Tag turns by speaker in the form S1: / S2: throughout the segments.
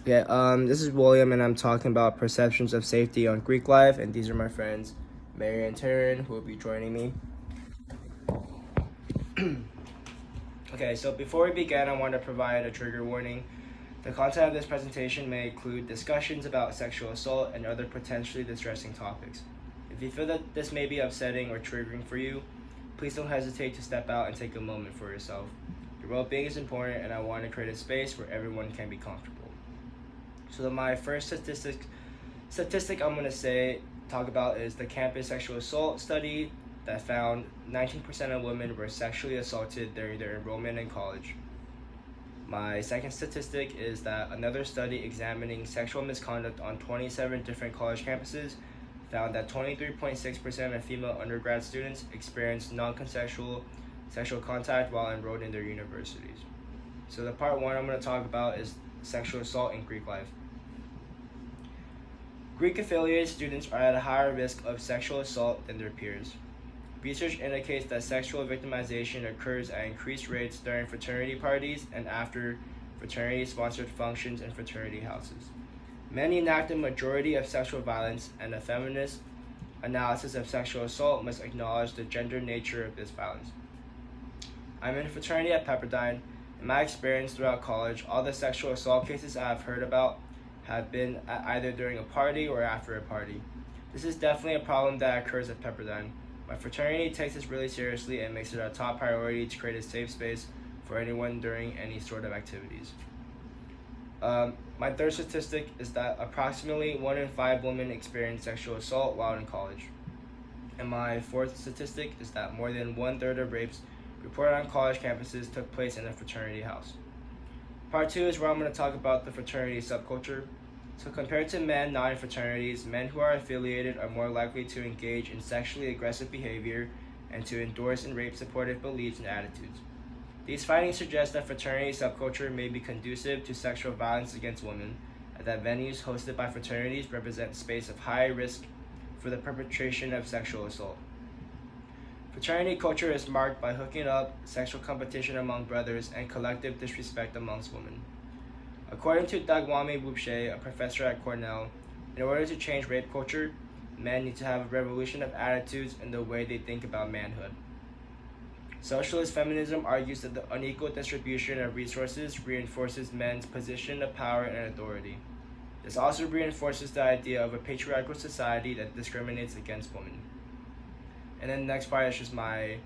S1: Okay, this is William, and I'm talking about perceptions of safety on Greek life, and these are my friends, Mary and Taryn, who will be joining me. Okay, so before we begin, I want to provide a trigger warning. The content of this presentation may include discussions about sexual assault and other potentially distressing topics. If you feel that this may be upsetting or triggering for you, please don't hesitate to step out and take a moment for yourself. Your well-being is important, and I want to create a space where everyone can be comfortable. So my first statistic I'm going to talk about is the campus sexual assault study that found 19% of women were sexually assaulted during their enrollment in college. My second statistic is that another study examining sexual misconduct on 27 different college campuses found that 23.6% of female undergrad students experienced non-consensual sexual contact while enrolled in their universities. So the part one I'm going to talk about is sexual assault in Greek life. Greek-affiliated students are at a higher risk of sexual assault than their peers. Research indicates that sexual victimization occurs at increased rates during fraternity parties and after fraternity-sponsored functions in fraternity houses. Many enact a majority of sexual violence, and a feminist analysis of sexual assault must acknowledge the gender nature of this violence. I'm in a fraternity at Pepperdine. In my experience throughout college, all the sexual assault cases I have heard about have been either during a party or after a party. This is definitely a problem that occurs at Pepperdine. My fraternity takes this really seriously and makes it a top priority to create a safe space for anyone during any sort of activities. My third statistic is that approximately 1 in 5 women experience sexual assault while in college. And my fourth statistic is that more than 1/3 of rapes reported on college campuses took place in a fraternity house. Part 2 is where I'm going to talk about the fraternity subculture. So compared to men not in fraternities, men who are affiliated are more likely to engage in sexually aggressive behavior and to endorse and rape-supportive beliefs and attitudes. These findings suggest that fraternity subculture may be conducive to sexual violence against women, and that venues hosted by fraternities represent space of high risk for the perpetration of sexual assault. Fraternity culture is marked by hooking up, sexual competition among brothers, and collective disrespect amongst women. According to Dagwami Bubshe, a professor at Cornell, in order to change rape culture, men need to have a revolution of attitudes in the way they think about manhood. Socialist feminism argues that the unequal distribution of resources reinforces men's position of power and authority. This also reinforces the idea of a patriarchal society that discriminates against women. And then the next part is just my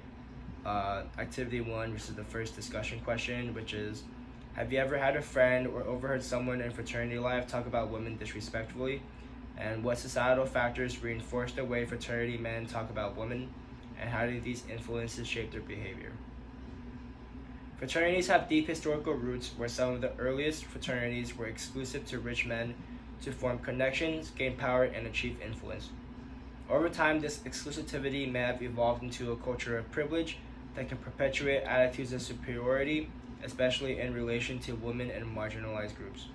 S1: activity 1, which is the first discussion question, which is, have you ever had a friend or overheard someone in fraternity life talk about women disrespectfully? And what societal factors reinforce the way fraternity men talk about women? And how do these influences shape their behavior? Fraternities have deep historical roots where some of the earliest fraternities were exclusive to rich men to form connections, gain power, and achieve influence. Over time, this exclusivity may have evolved into a culture of privilege that can perpetuate attitudes of superiority, especially in relation to women and marginalized groups.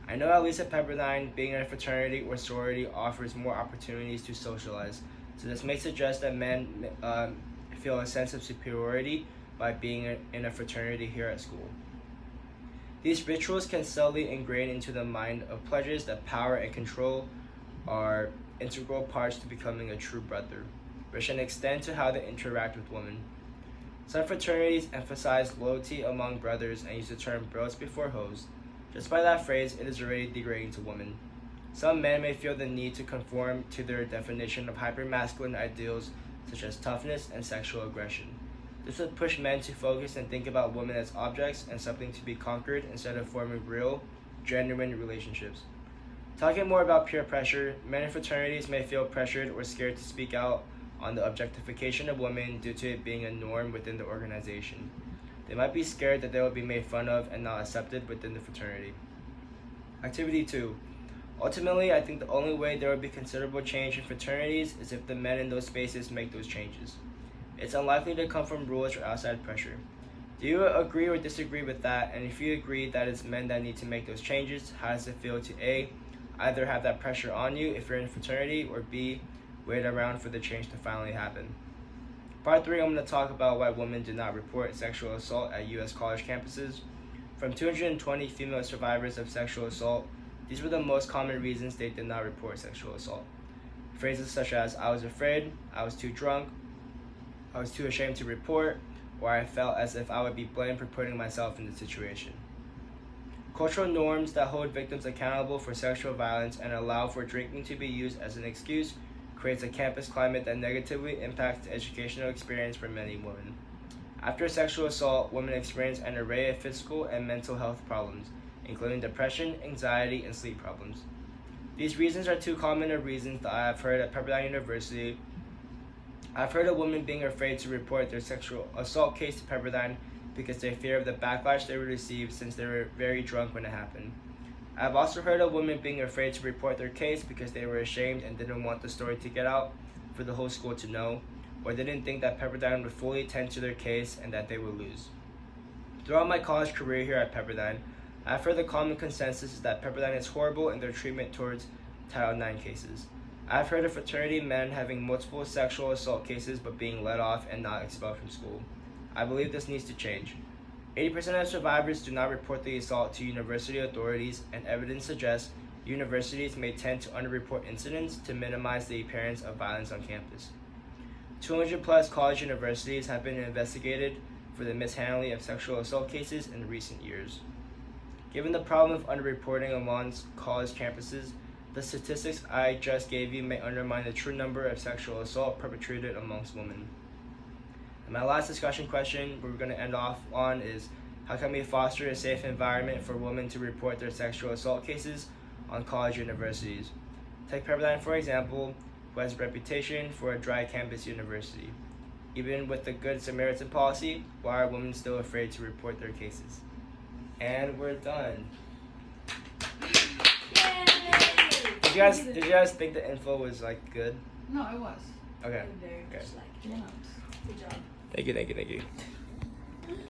S1: I know at least at Pepperdine, being in a fraternity or sorority offers more opportunities to socialize, so this may suggest that men feel a sense of superiority by being in a fraternity here at school. These rituals can subtly ingrain into the mind of pledges that power and control are integral parts to becoming a true brother, which can extend to how they interact with women. Some fraternities emphasize loyalty among brothers and use the term bros before hoes. Just by that phrase, it is already degrading to women. Some men may feel the need to conform to their definition of hypermasculine ideals such as toughness and sexual aggression. This would push men to focus and think about women as objects and something to be conquered instead of forming real, genuine relationships. Talking more about peer pressure, men in fraternities may feel pressured or scared to speak out on the objectification of women due to it being a norm within the organization. They might be scared that they will be made fun of and not accepted within the fraternity. Activity 2. Ultimately, I think the only way there will be considerable change in fraternities is if the men in those spaces make those changes. It's unlikely to come from rules or outside pressure. Do you agree or disagree with that? And if you agree that it's men that need to make those changes, how does it feel to A, either have that pressure on you if you're in a fraternity, or B, wait around for the change to finally happen? Part 3, I'm going to talk about why women do not report sexual assault at U.S. college campuses. From 220 female survivors of sexual assault, These were the most common reasons they did not report sexual assault. Phrases such as, I was afraid, I was too drunk, I was too ashamed to report, or I felt as if I would be blamed for putting myself in the situation. Cultural norms that hold victims accountable for sexual violence and allow for drinking to be used as an excuse creates a campus climate that negatively impacts the educational experience for many women. After sexual assault, women experience an array of physical and mental health problems, including depression, anxiety, and sleep problems. These reasons are too common of reasons that I have heard at Pepperdine University. I've heard of women being afraid to report their sexual assault case to Pepperdine because they fear of the backlash they would receive since they were very drunk when it happened. I've also heard of women being afraid to report their case because they were ashamed and didn't want the story to get out for the whole school to know, or didn't think that Pepperdine would fully attend to their case and that they would lose. Throughout my college career here at Pepperdine, I've heard the common consensus is that Pepperdine is horrible in their treatment towards Title IX cases. I've heard of fraternity men having multiple sexual assault cases but being let off and not expelled from school. I believe this needs to change. 80% of survivors do not report the assault to university authorities, and evidence suggests universities may tend to underreport incidents to minimize the appearance of violence on campus. 200 plus college universities have been investigated for the mishandling of sexual assault cases in recent years. Given the problem of underreporting amongst college campuses, the statistics I just gave you may undermine the true number of sexual assault perpetrated amongst women. And my last discussion question we're going to end off on is, how can we foster a safe environment for women to report their sexual assault cases on college universities? Take Pepperdine, for example, who has a reputation for a dry campus university. Even with the Good Samaritan policy, why are women still afraid to report their cases? And we're done.
S2: Yay!
S1: Did you guys think the info was good?
S2: No, it was.
S1: Okay.
S2: Very
S1: Okay.
S2: just good job.
S1: Thank you.